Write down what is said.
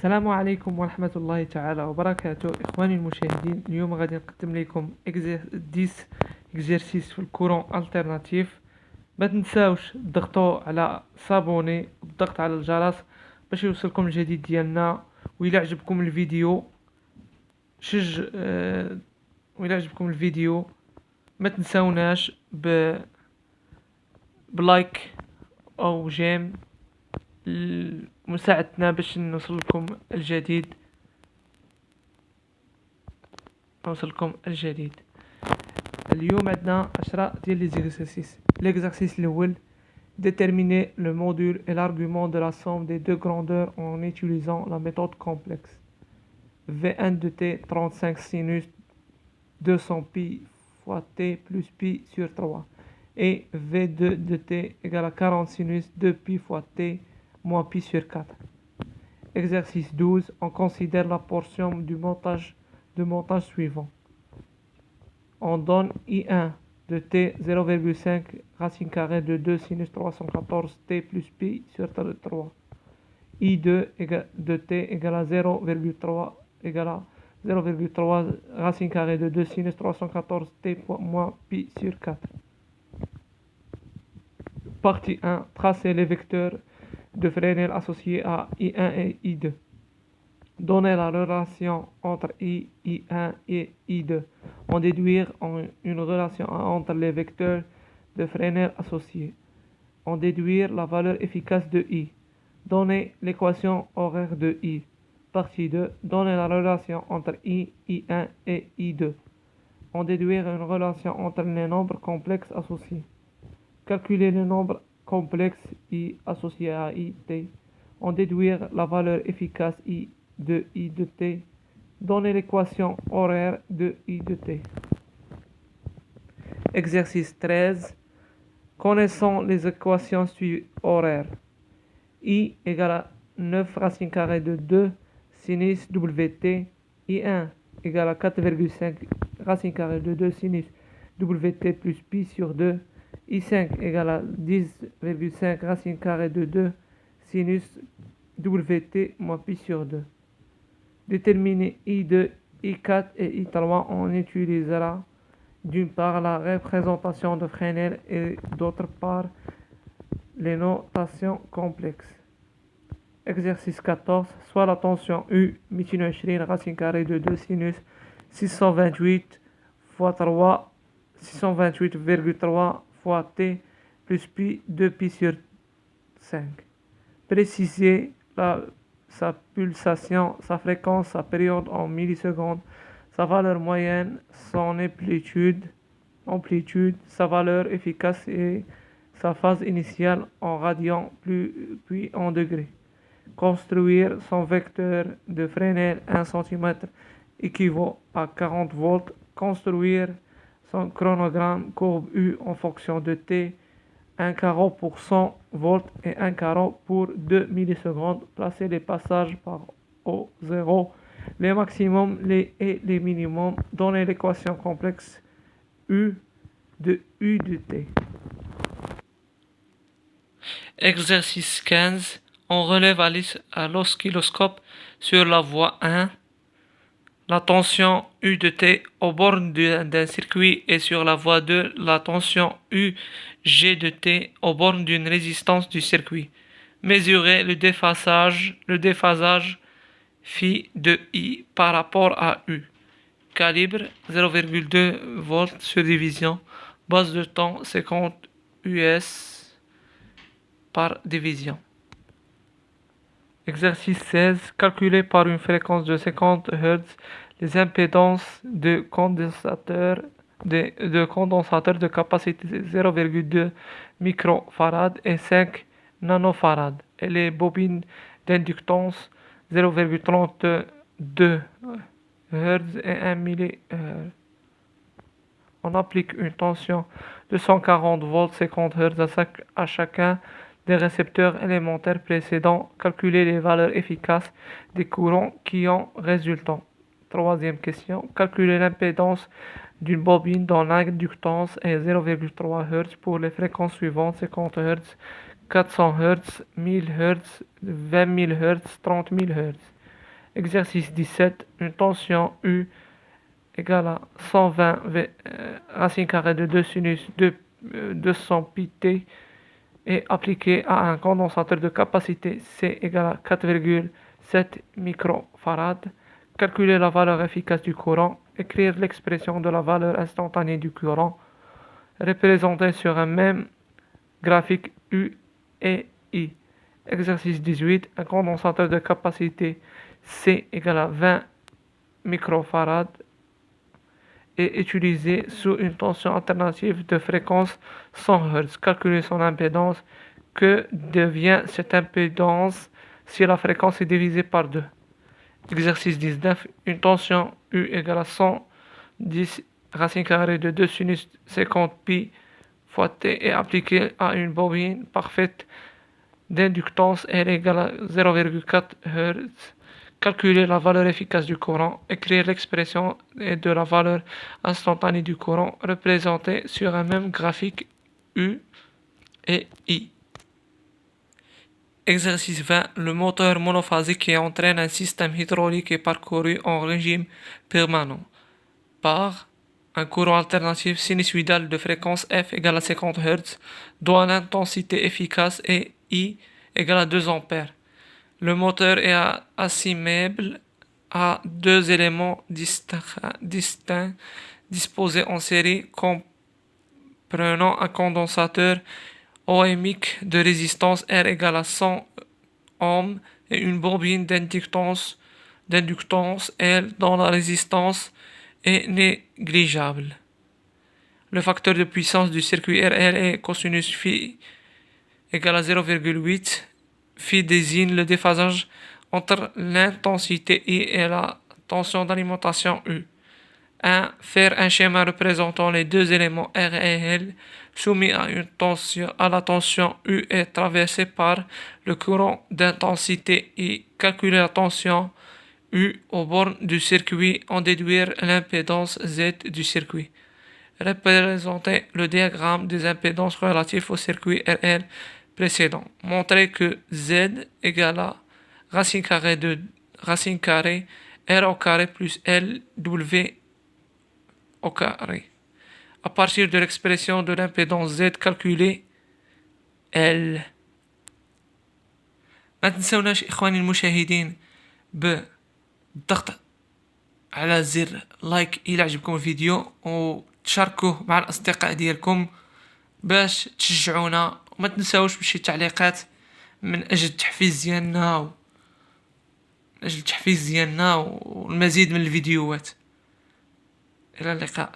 السلام عليكم ورحمة الله تعالى وبركاته إخواني المشاهدين. اليوم غادي نقدم لكم 10 إكزرسيس في الكورون ألترناتيف. ما تنساوش تضغطوا على صابوني والضغط على الجرس باش يوصلكم الجديد ديالنا. وإلا عجبكم الفيديو وإلا عجبكم الفيديو ما تنساوناش بلايك أو جيم مساعدتنا باش نوصلكم الجديد. اليوم عندنا 10 ديال لي زيكزارسيس. ليكزارسيس الاول: déterminer le module et l'argument de la somme des deux grandeurs en utilisant la méthode complexe. V1 de t 35 sinus 200 pi fois t plus pi sur 3 et V2 de t égale à 40 sinus 2 pi fois t moins pi sur 4. Exercice 12. On considère la portion du montage suivant. On donne I1 de t 0,5 racine carrée de 2 sinus 314 t plus pi sur 3. I2 de t égale à 0,3 racine carrée de 2 sinus 314 t moins pi sur 4. Partie 1. Tracer les vecteurs de Fresnel associés à I1 et I2. Donner la relation entre I1 et I2. On déduire une relation entre les vecteurs de Fresnel associés. On déduire la valeur efficace de I. Donner l'équation horaire de I. Partie 2. Donner la relation entre I1 et I2. On déduire une relation entre les nombres complexes associés. Calculer le nombre complexe I associé à IT. On déduire la valeur efficace I de t. Donner l'équation horaire de I de t. Exercice 13. Connaissons les équations horaires. I égale à 9 racine carrée de 2 sinus WT. I1 égale à 4,5 racine carrée de 2 sinus WT plus pi sur 2. I5 égale à 10,5 racine carrée de 2 sinus WT moins pi sur 2. Déterminer I2, I4 et I3. On utilisera d'une part la représentation de Fresnel et d'autre part les notations complexes. Exercice 14. Soit la tension U 220 racine carrée de 2 sinus 628 fois 3 628,3 fois t plus pi 2 pi sur 5. Préciser sa pulsation, sa fréquence, sa période en millisecondes, sa valeur moyenne, son amplitude, sa valeur efficace et sa phase initiale en radians puis en degrés. Construire son vecteur de Fresnel 1 cm équivaut à 40 volts. Construire son chronogramme courbe U en fonction de T, 1 carreau pour 100 volts et 1 carreau pour 2 millisecondes. Placer les passages par O0, les maximums et les minimums. Donner l'équation complexe U de T. Exercice 15. On relève à l'oscilloscope sur la voie 1 la tension U de T aux bornes d'un circuit et sur la voie 2 la tension U G de T aux bornes d'une résistance du circuit. Mesurer le déphasage phi de I par rapport à U. Calibre 0,2 volts sur division. Base de temps 50 US par division. Exercice 16. Calculer par une fréquence de 50 Hz les impédances de condensateurs de capacité 0,2 microfarad et 5 nanofarad et les bobines d'inductance 0,32 Hz et 1 mH. On applique une tension de 140 volts 50 Hz à chacun des récepteurs élémentaires précédents. Calculer les valeurs efficaces des courants qui en résultent. Troisième question. Calculer l'impédance d'une bobine dont l'inductance est 0,3 Hz pour les fréquences suivantes: 50 Hz, 400 Hz, 1000 Hz, 20 000 Hz, 30 000 Hz. Exercice 17. Une tension U égale à 120 racine carrée de 2 sinus de 200 pi t est appliquée à un condensateur de capacité C égale à 4,7 microfarad. Calculer la valeur efficace du courant. Écrire l'expression de la valeur instantanée du courant représentée sur un même graphique U et I. Exercice 18. Un condensateur de capacité C égale à 20 microfarad est utilisé sous une tension alternative de fréquence 100 Hz. Calculer son impédance. Que devient cette impédance si la fréquence est divisée par 2? Exercice 19. Une tension U égale à 110 racine carrée de 2 sinus 50 pi fois t est appliquée à une bobine parfaite d'inductance L égale à 0,4 Hz. Calculer la valeur efficace du courant. Écrire l'expression de la valeur instantanée du courant représentée sur un même graphique U et I. Exercice 20. Le moteur monophasique qui entraîne un système hydraulique est parcouru en régime permanent par un courant alternatif sinusoïdal de fréquence F égale à 50 Hz, dont l'intensité efficace est I égale à 2 ampères. Le moteur est assimilable à deux éléments distincts disposés en série comprenant un condensateur ohmique de résistance R égale à 100 ohms et une bobine d'inductance L dont la résistance est négligeable. Le facteur de puissance du circuit RL est cosinus phi égale à 0,8. Phi désigne le déphasage entre l'intensité I et la tension d'alimentation U. 1. Faire un schéma représentant les deux éléments R et L soumis à la tension U et traversé par le courant d'intensité I. Calculer la tension U aux bornes du circuit, en déduire l'impédance Z du circuit. Représenter le diagramme des impédances relatives au circuit RL précédent. Montrer que Z égale à racine carrée R au carré plus L W au carré. À partir de l'expression de l'impédance Z, calculer L. ما تنسوناش إخواني المشاهدين بالضغط على زر لايك إلى عجبكم الفيديو، وتشاركوه مع الأصدقاء ديالكم باش تشجعونا، وما تنساوش بشي تعليقات من أجل التحفيز ديالنا والمزيد من الفيديوهات. إلى اللقاء.